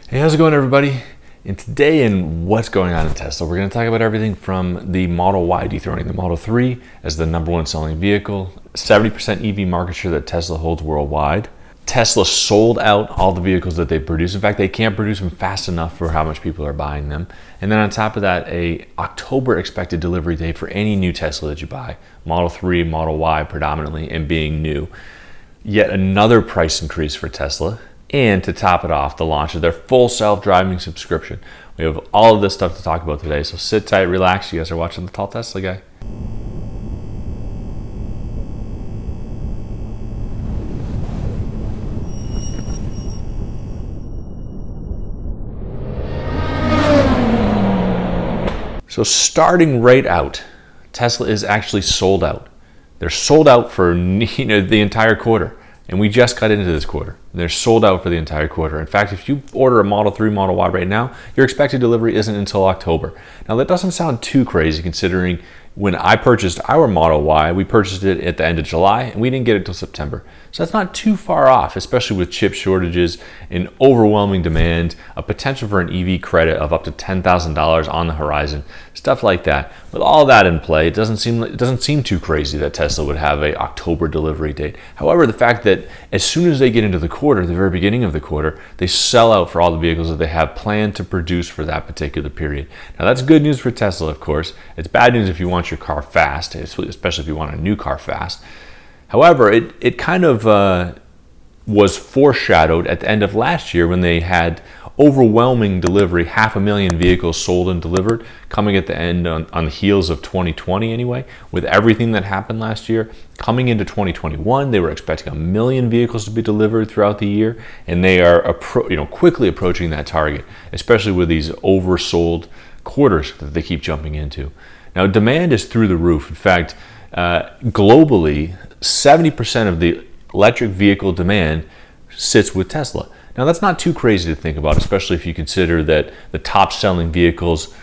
Hey, how's it going, everybody? And today in What's Going On in Tesla, we're going to talk about everything from the Model Y dethroning the Model 3 as the #1 selling vehicle, 70% EV market share that Tesla holds worldwide. Tesla sold out all the vehicles that they produce. In fact, they can't produce them fast enough for how much people are buying them. And then on top of that, a October expected delivery date for any new Tesla that you buy, Model 3, Model Y predominantly, and being new. Yet another price increase for Tesla. And to top it off, the launch of their full self-driving subscription. We have all of this stuff to talk about today, so sit tight, relax. You guys are watching The Tall Tesla Guy. So starting right out, Tesla is actually sold out. They're sold out for the entire quarter. And we just got into this quarter. They're sold out for the entire quarter. In fact, if you order a Model 3, Model Y right now, your expected delivery isn't until October. Now, that doesn't sound too crazy considering when I purchased our Model Y, we purchased it at the end of July and we didn't get it until September. So that's not too far off, especially with chip shortages and overwhelming demand, a potential for an EV credit of up to $10,000 on the horizon, stuff like that. With all that in play, it doesn't seem too crazy that Tesla would have a October delivery date. However, the fact that as soon as they get into the quarter, the very beginning of the quarter, they sell out for all the vehicles that they have planned to produce for that particular period. Now, that's good news for Tesla, of course. It's bad news if you want your car fast, especially if you want a new car fast. However, it kind of was foreshadowed at the end of last year when they had overwhelming delivery, 500,000 vehicles sold and delivered, coming at the end on the heels of 2020 anyway, with everything that happened last year. Coming into 2021, they were expecting 1 million vehicles to be delivered throughout the year, and they are quickly approaching that target, especially with these oversold quarters that they keep jumping into. Now, demand is through the roof. In fact, globally, 70% of the electric vehicle demand sits with Tesla. Now, that's not too crazy to think about, especially if you consider that the top selling vehicles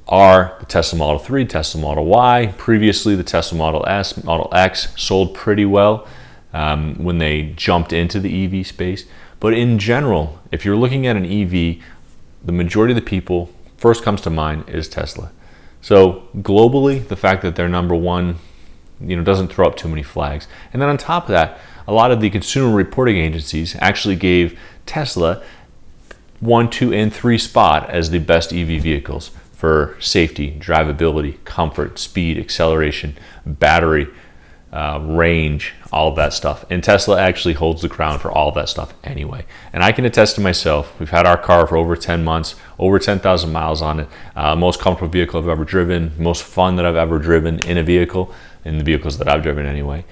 are the Tesla Model 3, Tesla Model Y. Previously, the Tesla Model S, Model X sold pretty well when they jumped into the EV space. But in general, if you're looking at an EV, the majority of the people first comes to mind is Tesla. So globally, the fact that they're #1, doesn't throw up too many flags. And then on top of that, a lot of the consumer reporting agencies actually gave Tesla 1, 2, and 3 spot as the best EV vehicles for safety, drivability, comfort, speed, acceleration, battery, range, all of that stuff. And Tesla actually holds the crown for all of that stuff anyway. And I can attest to myself, we've had our car for over 10 months, over 10,000 miles on it. Most comfortable vehicle I've ever driven, most fun that I've ever driven in a vehicle, in the vehicles that I've driven anyway.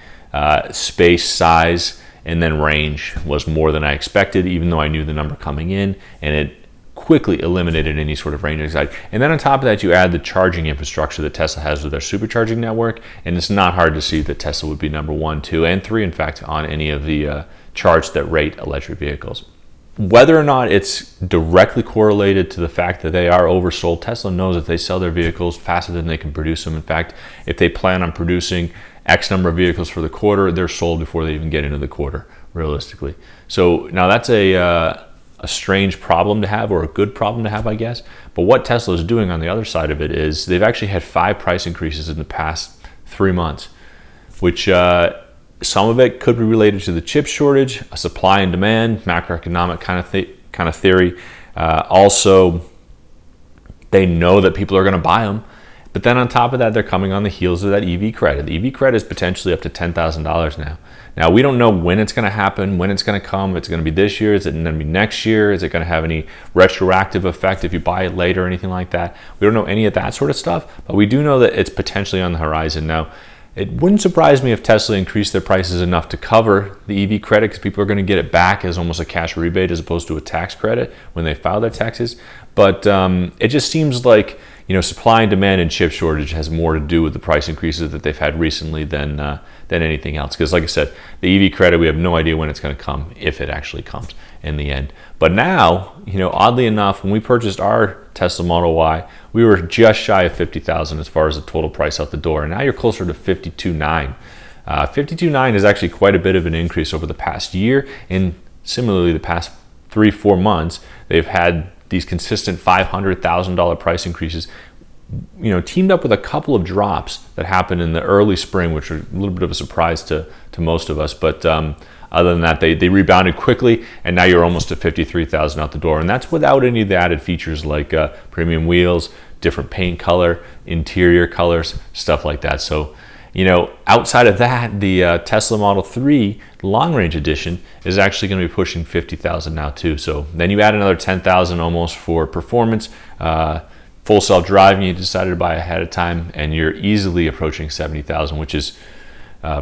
Space, size, and then range was more than I expected, even though I knew the number coming in, and it quickly eliminated any sort of range anxiety. And then on top of that, you add the charging infrastructure that Tesla has with their Supercharging network, and it's not hard to see that Tesla would be #1, 2, and 3, in fact, on any of the charts that rate electric vehicles. Whether or not it's directly correlated to the fact that they are oversold, Tesla knows that they sell their vehicles faster than they can produce them. In fact, if they plan on producing X number of vehicles for the quarter, they're sold before they even get into the quarter, realistically. So now that's a strange problem to have, or a good problem to have, I guess. But what Tesla is doing on the other side of it is they've actually had 5 price increases in the past 3 months, which some of it could be related to the chip shortage, a supply and demand, macroeconomic kind of theory. Also, they know that people are going to buy them. But then on top of that, they're coming on the heels of that EV credit. The EV credit is potentially up to $10,000 now. Now, we don't know when it's going to happen, when it's going to come. It's going to be this year. Is it going to be next year? Is it going to have any retroactive effect if you buy it later or anything like that? We don't know any of that sort of stuff, but we do know that it's potentially on the horizon. Now, it wouldn't surprise me if Tesla increased their prices enough to cover the EV credit, because people are going to get it back as almost a cash rebate as opposed to a tax credit when they file their taxes. But it just seems like supply and demand and chip shortage has more to do with the price increases that they've had recently than anything else. Because like I said, the EV credit, we have no idea when it's going to come, if it actually comes in the end. But now, oddly enough, when we purchased our Tesla Model Y, we were just shy of $50,000 as far as the total price out the door. And now you're closer to $52,900. 52.9 is actually quite a bit of an increase over the past year, and similarly the past 3-4 months, they've had these consistent $500,000 price increases, teamed up with a couple of drops that happened in the early spring, which were a little bit of a surprise to most of us. But other than that, they rebounded quickly, and now you're almost at $53,000 out the door. And that's without any of the added features like premium wheels, different paint color, interior colors, stuff like that. So, outside of that, the Tesla Model 3 long range edition is actually going to be pushing $50,000 now too. So then you add another $10,000 almost for performance, full self-driving you decided to buy ahead of time, and you're easily approaching $70,000, which is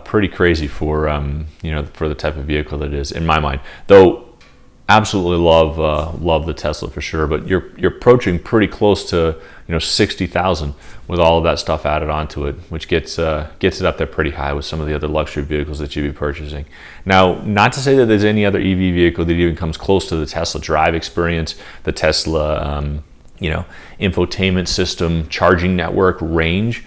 pretty crazy for for the type of vehicle that it is, in my mind. Though absolutely love the Tesla for sure, but you're approaching pretty close to 60,000 with all of that stuff added onto it, which gets it up there pretty high with some of the other luxury vehicles that you'd be purchasing. Now, not to say that there's any other EV vehicle that even comes close to the Tesla drive experience, the Tesla infotainment system, charging network, range.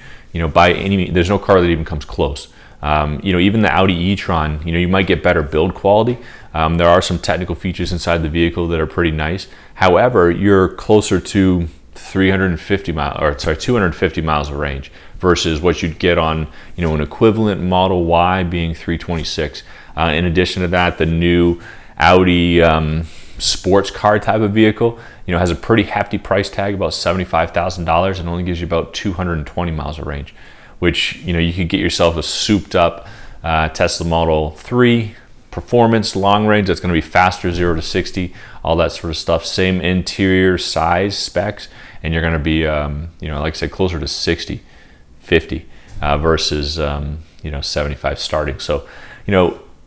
By any means, there's no car that even comes close. Even the Audi e-tron, you might get better build quality. There are some technical features inside the vehicle that are pretty nice. However, you're closer to 250 miles of range versus what you'd get on, an equivalent Model Y being 326. In addition to that, the new Audi sports car type of vehicle, has a pretty hefty price tag, about $75,000, and only gives you about 220 miles of range, which, you could get yourself a souped up Tesla Model 3 performance long range that's going to be faster, 0 to 60, all that sort of stuff. Same interior size specs, and you're going to be, like I said, closer to 60, 50 versus, 75 starting. So,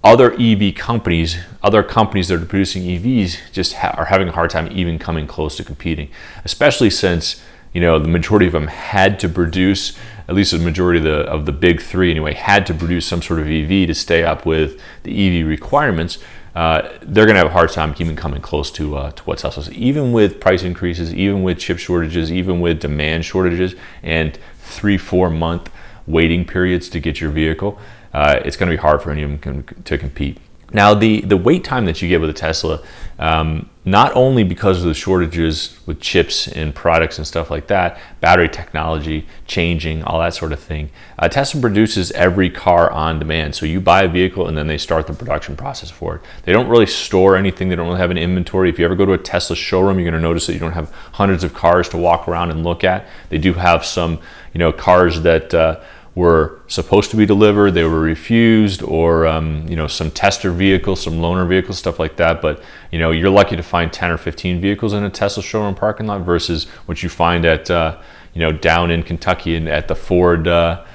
other EV companies, other companies that are producing EVs just are having a hard time even coming close to competing, especially since, the majority of them had to produce, at least the majority of the big three anyway, had to produce some sort of EV to stay up with the EV requirements. They're going to have a hard time even coming close to what Tesla's. Even with price increases, even with chip shortages, even with demand shortages, and 3-4 month waiting periods to get your vehicle, it's going to be hard for any of them to compete. Now, the wait time that you get with a Tesla, not only because of the shortages with chips and products and stuff like that, battery technology changing, all that sort of thing, Tesla produces every car on demand. So you buy a vehicle and then they start the production process for it. They don't really store anything. They don't really have an inventory. If you ever go to a Tesla showroom, you're going to notice that you don't have hundreds of cars to walk around and look at. They do have some, cars that were supposed to be delivered, they were refused, or some tester vehicles, some loaner vehicles, stuff like that. But you're lucky to find 10 or 15 vehicles in a Tesla showroom parking lot versus what you find at down in Kentucky and at the Ford the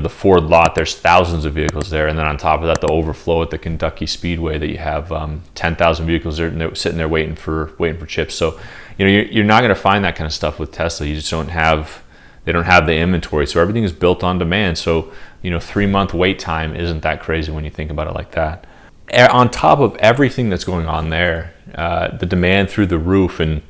Ford lot. There's thousands of vehicles there, and then on top of that, the overflow at the Kentucky Speedway that you have 10,000 vehicles there and they're sitting there waiting for chips. So you're not going to find that kind of stuff with Tesla. You just don't have. They don't have the inventory, so everything is built on demand. So 3-month wait time isn't that crazy when you think about it like that. On top of everything that's going on there, the demand through the roof and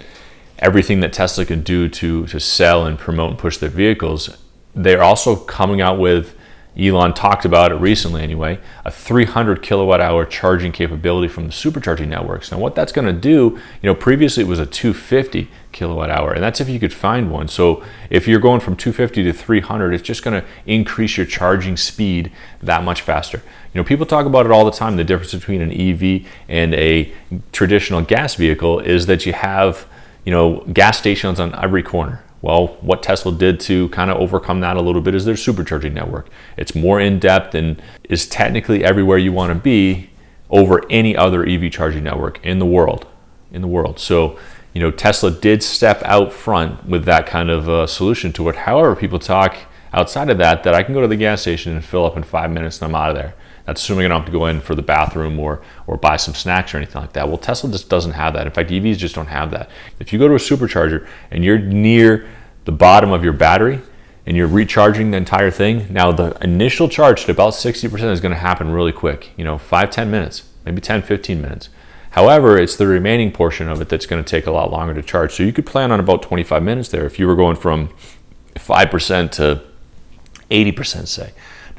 everything that Tesla can do to sell and promote and push their vehicles, they're also coming out with, Elon talked about it recently anyway, a 300 kilowatt hour charging capability from the Supercharging networks. Now what that's going to do, previously it was a 250 kilowatt hour, and that's if you could find one. So if you're going from 250 to 300, it's just going to increase your charging speed that much faster. People talk about it all the time. The difference between an EV and a traditional gas vehicle is that you have, gas stations on every corner. Well, what Tesla did to kind of overcome that a little bit is their supercharging network. It's more in-depth and is technically everywhere you want to be over any other EV charging network in the world. So, Tesla did step out front with that kind of solution to it. However, people talk outside of that I can go to the gas station and fill up in 5 minutes and I'm out of there. That's assuming I don't have to go in for the bathroom or buy some snacks or anything like that. Well, Tesla just doesn't have that. In fact, EVs just don't have that. If you go to a supercharger and you're near the bottom of your battery and you're recharging the entire thing, now the initial charge to about 60% is going to happen really quick, 5-10 minutes, maybe 10-15 minutes. However, it's the remaining portion of it that's going to take a lot longer to charge. So you could plan on about 25 minutes there if you were going from 5% to 80%, say.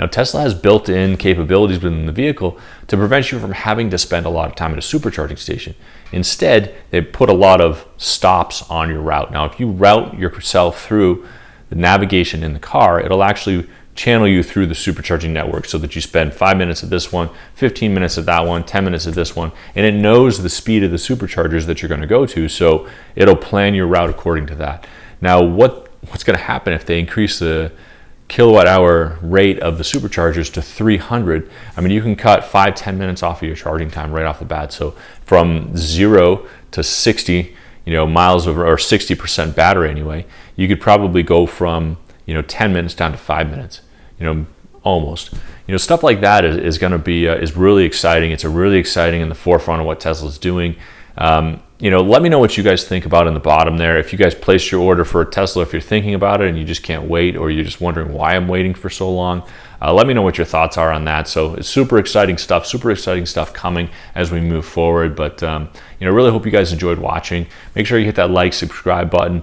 Now, Tesla has built-in capabilities within the vehicle to prevent you from having to spend a lot of time at a supercharging station. Instead, they put a lot of stops on your route. Now, if you route yourself through the navigation in the car, it'll actually channel you through the supercharging network so that you spend 5 minutes at this one, 15 minutes at that one, 10 minutes at this one, and it knows the speed of the superchargers that you're going to go to, so it'll plan your route according to that. Now, what's going to happen if they increase the kilowatt hour rate of the superchargers to 300? I mean, you can cut 5-10 minutes off of your charging time right off the bat. So from 0 to 60, miles over, or 60% battery anyway, you could probably go from 10 minutes down to 5 minutes, almost. Stuff like that is going to be is really exciting. It's really exciting in the forefront of what Tesla's doing. Let me know what you guys think about in the bottom there. If you guys placed your order for a Tesla, if you're thinking about it and you just can't wait, or you're just wondering why I'm waiting for so long, let me know what your thoughts are on that. So it's super exciting stuff coming as we move forward. But really hope you guys enjoyed watching. Make sure you hit that like, subscribe button.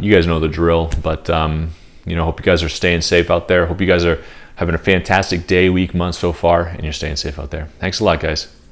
You guys know the drill. But hope you guys are staying safe out there. Hope you guys are having a fantastic day, week, month so far, and you're staying safe out there. Thanks a lot, guys.